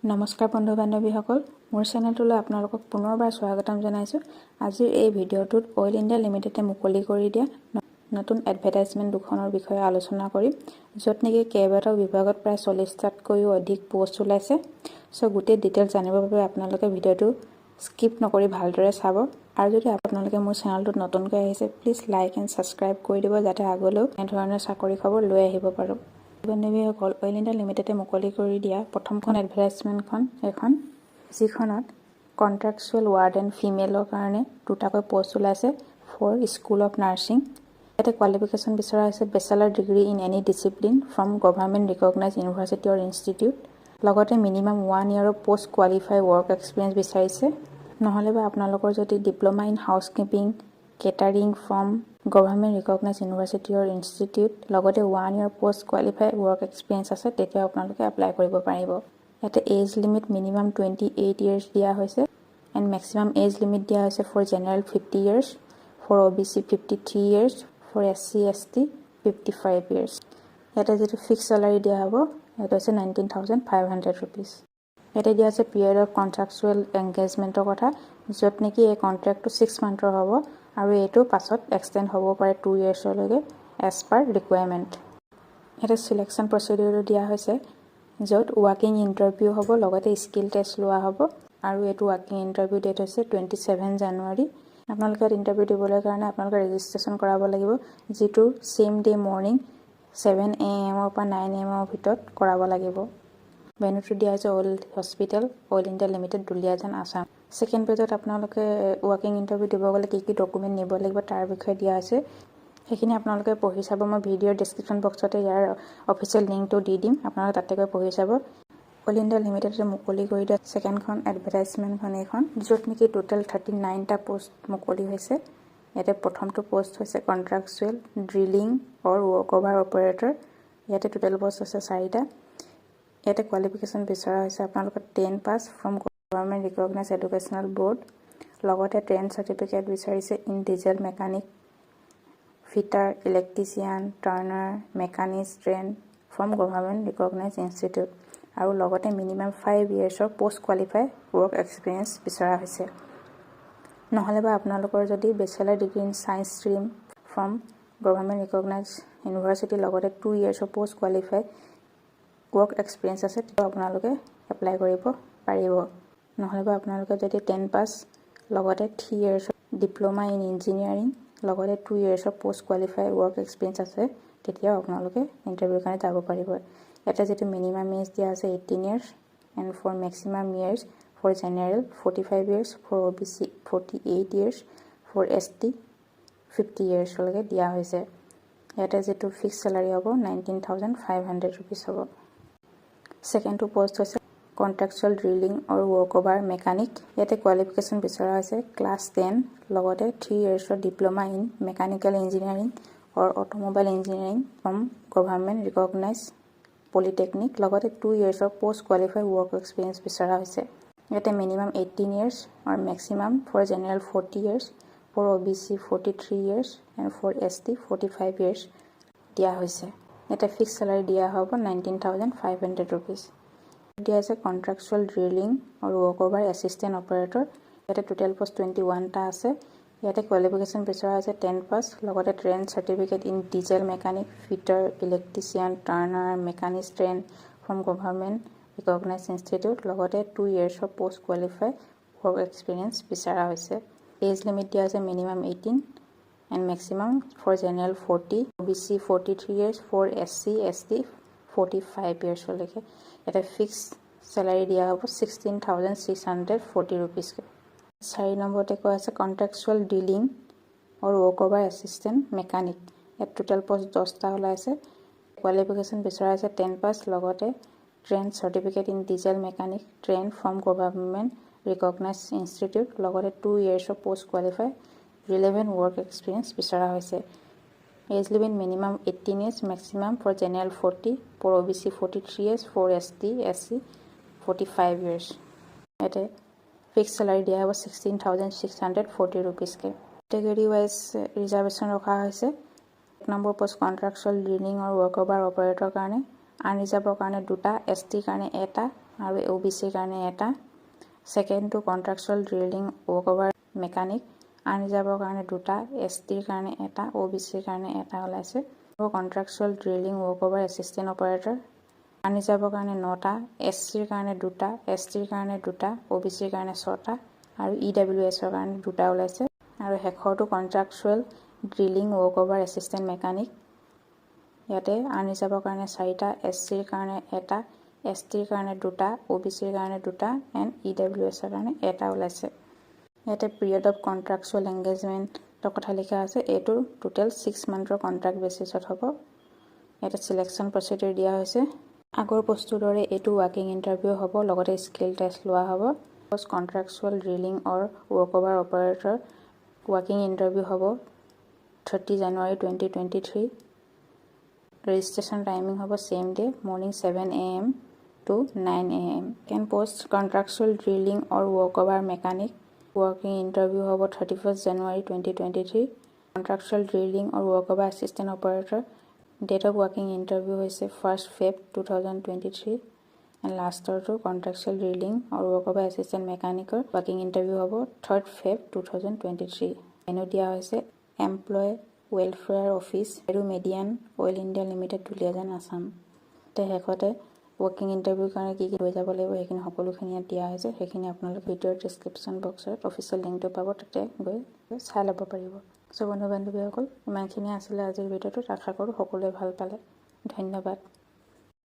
নমস্কাৰ বন্ধু বান্ধৱীসকল, মোৰ চেনেলটোলৈ আপোনালোকক পুনৰবাৰ স্বাগতম জনাইছোঁ। আজিৰ এই ভিডিঅ'টোত অইল ইণ্ডিয়া লিমিটেডে মুকলি কৰি দিয়া নতুন এডভাৰটাইজমেণ্ট দুখনৰ বিষয়ে আলোচনা কৰিম, য'ত নেকি কেইবাটাও বিভাগত প্ৰায় 40টাতকৈও অধিক পোষ্ট ওলাইছে। গোটেই ডিটেইলছ জানিবৰ বাবে আপোনালোকে ভিডিঅ'টো স্কিপ নকৰি ভালদৰে চাব। আৰু যদি আপোনালোকে মোৰ চেনেলটোত নতুনকৈ আহিছে, প্লিজ লাইক এণ্ড ছাবস্ক্ৰাইব কৰি দিব, যাতে আগলৈও এনেধৰণৰ চাকৰি খবৰ লৈ আহিব পাৰোঁ। বান্ধৱীসকল, অইল ইণ্ডিয়া লিমিটেডে মুকলি কৰি দিয়া প্ৰথমখন এডভাৰটাইজমেণ্টখন এখন, যিখনত কণ্ট্ৰেকচুৱেল ৱাৰ্ডেন ফিমেলৰ কাৰণে 2টাকৈ পোষ্ট ওলাইছে ফৰ স্কুল অফ নাৰ্ছিং। ইয়াতে কোৱালিফিকেশ্যন বিচৰা হৈছে bachelor degree in any discipline from government recognise university or institute. লগতে মিনিমাম 1 ইয়াৰৰ পষ্ট কোৱালিফাই ৱৰ্ক এক্সপিৰিয়েঞ্চ বিচাৰিছে। নহ'লে বা আপোনালোকৰ যদি diploma in housekeeping catering from government recognise university or institute লগতে 1 year post qualify work experience আছে, তেতিয়া আপোনালোকে এপ্লাই কৰিব পাৰিব। ইয়াতে এজ লিমিট মিনিমাম 28 ইয়াৰ্ছ দিয়া হৈছে এণ্ড মেক্সিমাম এজ লিমিট দিয়া হৈছে for general 50 years, for OBC 53 years, for SC ST 55 years. ইয়াতে যিটো ফিক্স চেলাৰী দিয়া হ'ব, সেইটো হৈছে 19,500 ৰুপিজ। ইয়াতে দিয়া আছে পিৰিয়ড অফ কণ্ট্ৰেকচুৱেল এংগেজমেণ্টৰ কথা, য'ত নেকি এই কণ্ট্ৰেক্টটো 6 মান্থৰ হ'ব আৰু এইটো পাছত এক্সটেণ্ড হ'ব পাৰে 2 ইয়াৰ্ছলৈকে এজ পাৰ ৰিকুৱাৰমেণ্ট। ইয়াতে চিলেকশ্যন প্ৰচিডিউৰটো দিয়া হৈছে, য'ত ৱাকিং ইণ্টাৰভিউ হ'ব, লগতে স্কিল টেষ্ট লোৱা হ'ব। আৰু এইটো ৱাকিং ইণ্টাৰভিউ ডেট হৈছে 27 জানুৱাৰী। আপোনালোকে ইণ্টাৰভিউ দিবলৈ কাৰণে আপোনালোকে ৰেজিষ্ট্ৰেশ্যন কৰাব লাগিব, যিটো ছেইম ডে মৰ্ণিং 7 AM পৰা 9 AM ভিতৰত কৰাব লাগিব। ভেন্যুটো দিয়া হৈছে oil hospital, oil India limited, Duliajan, Assam. Second পেজত আপোনালোকে ৱাকিং ইণ্টাৰভিউ দিব গ'লে কি ডকুমেণ্ট নিব লাগিব তাৰ বিষয়ে দিয়া আছে। সেইখিনি আপোনালোকে পঢ়ি চাব। মই ভিডিঅ'ৰ ডেছক্ৰিপশ্যন বক্সতে ইয়াৰ অফিচিয়েল লিংকটো দি দিম, আপোনালোকে তাতে গৈ পঢ়ি চাব। অইল ইণ্ডিয়া লিমিটেডে মুকলি কৰি দিয়া ছেকেণ্ডখন এডভাৰটাইজমেণ্টখন এইখন, য'ত নেকি টোটেল 39টা পোষ্ট মুকলি হৈছে। ইয়াতে প্ৰথমটো পোষ্ট হৈছে contractual drilling or work over operator. ইয়াতে টোটেল পোষ্ট আছে 4টা। ইয়াতে কোৱালিফিকেশ্যন বিচৰা হৈছে আপোনালোকৰ 10 pass from government recognise educational board, লগতে ট্ৰেইন চাৰ্টিফিকেট বিচাৰিছে in diesel mechanic, fitter, electrician, turner, machinist trade from government recognise institute, আৰু লগতে মিনিমাম 5 ইয়াৰ্ছৰ পষ্ট কোৱালিফাই ৱৰ্ক এক্সপিৰিয়েঞ্চ বিচৰা হৈছে। নহ'লে বা আপোনালোকৰ যদি bachelor degree in science stream from government recognise university লগতে 2 ইয়াৰ্ছৰ পষ্ট কোৱালিফাই ৱৰ্ক এক্সপিৰিয়েঞ্চ আছে, তেতিয়া আপোনালোকে এপ্লাই কৰিব পাৰিব। নহ'লে বা আপোনালোকে যদি 10 পাছ লগতে 3 ইয়াৰ্ছৰ ডিপ্ল'মা ইন ইঞ্জিনিয়াৰিং লগতে 2 ইয়াৰ্ছৰ পষ্ট কোৱালিফাই ৱৰ্ক এক্সপিৰিয়েঞ্চ আছে, তেতিয়াও আপোনালোকে ইণ্টাৰভিউৰ কাৰণে যাব পাৰিব। ইয়াতে যিটো মিনিমাম এজ দিয়া আছে 18 years and for maximum years for general 45 years, for OBC 48 years, for ST 50 ইয়াৰ্ছলৈকে দিয়া হৈছে। ইয়াতে যিটো ফিক্স চেলাৰী হ'ব 19,500 ৰুপিজ হ'ব। ছেকেণ্ডটো পোষ্ট হৈছে contractual drilling or work over mechanic. ইয়াতে কোৱালিফিকেশ্যন বিচৰা হৈছে ক্লাছ 10 লগতে 3 ইয়াৰ্ছৰ diploma in mechanical engineering or automobile engineering from government recognise polytechnic, লগতে 2 ইয়াৰ্ছৰ পষ্ট কোৱালিফাই ৱৰ্ক এক্সপিৰিয়েঞ্চ বিচৰা হৈছে। ইয়াতে মিনিমাম 18 ইয়াৰ্ছ আৰু maximum for general 40 years, for OBC 43 years and for ST 45 years দিয়া হৈছে। ইয়াতে ফিক্স চেলাৰী দিয়া হ'ব 19,500 ৰুপিজ। দিয়া আছে কণ্ট্ৰেকচুৱেল ড্ৰিলিং আৰু ৱৰ্ক অভাৰ এছিষ্টেণ্ট অপাৰেটৰ। ইয়াতে টোটেল পোষ্ট 21টা আছে। ইয়াতে কোৱালিফিকেশ্যন বিচৰা হৈছে 10 পাছ লগতে train certificate in diesel mechanic, fitter, electrician, turner, machinist trade from government recognise institute, লগতে 2 ইয়াৰ্ছৰ পষ্ট কোৱালিফাই ৱৰ্ক এক্সপিৰিয়েঞ্চ বিচৰা হৈছে। এজ লিমিট দিয়া হৈছে minimum 18 and maximum for general 40, OBC 43 years, for SC ST 45 ইয়াৰ্ছলৈকে। ইয়াতে fix salary দিয়া হ'ব 16,640 ৰুপিজকৈ। 4 নম্বৰতে কৈ আছে কণ্ট্ৰেকচুৱেল ডিলিং আৰু ৱৰ্ক অভাৰ এছিষ্টেণ্ট মেকানিক। ইয়াত টোটেল পোষ্ট 10টা ওলাইছে। কোৱালিফিকেশ্যন বিচৰা হৈছে 10 পাছ লগতে train certificate in diesel mechanic train from government recognise institute, লগতে 2 ইয়াৰ্ছৰ post qualify relevant work experience বিচৰা হৈছে। Age limit minimum 18 years, maximum for general 40, for OBC 43 years, for ST SC 45 years. ইয়াতে fix salary দিয়া হ'ব 16,640 ৰুপিজকৈ। Category wise reservation ৰখা হৈছে। 1 number post contractual drilling আৰু ৱৰ্ক অভাৰ অপাৰেটৰ কাৰণে, আনৰিজাৰ্ভৰ কাৰণে 2টা, ST কাৰণে 1টা, আৰু OBCৰ কাৰণে এটা। সেকেন্ডটো কন্ট্ৰাকচুৱেল ড্ৰিলিং ৱৰ্কঅভাৰ মেকানিক, আনৰিজাৰ্ভৰ কাৰণে 2টা, STৰ কাৰণে এটা, OBCৰ কাৰণে এটা ওলাইছে। আৰু কন্ট্ৰাকচুৱেল ড্ৰিলিং ৱৰ্কঅভাৰ এছিষ্টেণ্ট অপাৰেটৰ, আনৰিজাৰ্ভৰ কাৰণে 9টা, SCৰ কাৰণে 2টা, STৰ কাৰণে 2টা, OBCৰ কাৰণে 6টা আৰু EWSৰ কাৰণে 2টা ওলাইছে। আৰু শেষৰটো কন্ট্ৰাকচুৱেল ড্ৰিলিং ৱৰ্কঅভাৰ এছিষ্টেণ্ট মেকানিক, ইয়াতে আনৰিজাৰ্ভৰ কাৰণে 4টা, SCৰ কাৰণে এটা, STৰ কাৰণে 2টা, OBCৰ কাৰণে 2টা এণ্ড EWSৰ কাৰণে এটা ওলাইছে। ইয়াতে পিৰিয়ড অফ কন্ট্ৰাকচুৱেল এংগেজমেণ্টৰ কথা লিখা আছে। এইটো টোটেল 6 মান্থৰ কন্ট্ৰাক্ট বেচিছত হ'ব। ইয়াতে চিলেকশ্যন প্ৰচিডিউৰ দিয়া হৈছে। আগৰ বস্তুৰ দৰে এইটো ৱাকিং ইণ্টাৰভিউ হ'ব, লগতে স্কিল টেষ্ট লোৱা হ'ব। Contractual drilling or work over operator ৱাকিং ইণ্টাৰভিউ হ'ব 30 জানুৱাৰী 2023। ৰেজিষ্ট্ৰেশ্যন টাইমিং হ'ব same day, morning 7 AM to 9 AM। কেন post contractual drilling or work over mechanic ৱাকিং ইণ্টাৰভিউ হ'ব 31 জানুৱাৰী 2023। Contractual drilling or work over assistant operator date of ৱাকিং ইণ্টাৰভিউ হৈছে 1 February 2023 এণ্ড লাষ্টৰটো contractual drilling or work over assistant মেকানিকৰ ৱাকিং ইণ্টাৰভিউ হ'ব 3 February 2023। এনো দিয়া হৈছে এমপ্লয় ৱেলফেয়াৰ অফিচ আৰু মেডিয়ান oil India limited, Duliajan, Assam. শেষতে ৱৰ্কিং ইণ্টাৰভিউৰ কাৰণে কি লৈ যাব লাগিব সেইখিনি সকলোখিনি ইয়াত দিয়া হৈছে। সেইখিনি আপোনালোকে ভিডিঅ'ৰ ডেছক্ৰিপশ্যন বক্সত অফিচিয়েল লিংকটো পাব, তাতে গৈ চাই ল'ব পাৰিব। বন্ধু বান্ধৱীসকল, ইমানখিনি আছিলে আজিৰ ভিডিঅ'টোত। আশা কৰোঁ সকলোৱে ভাল পালে। ধন্যবাদ।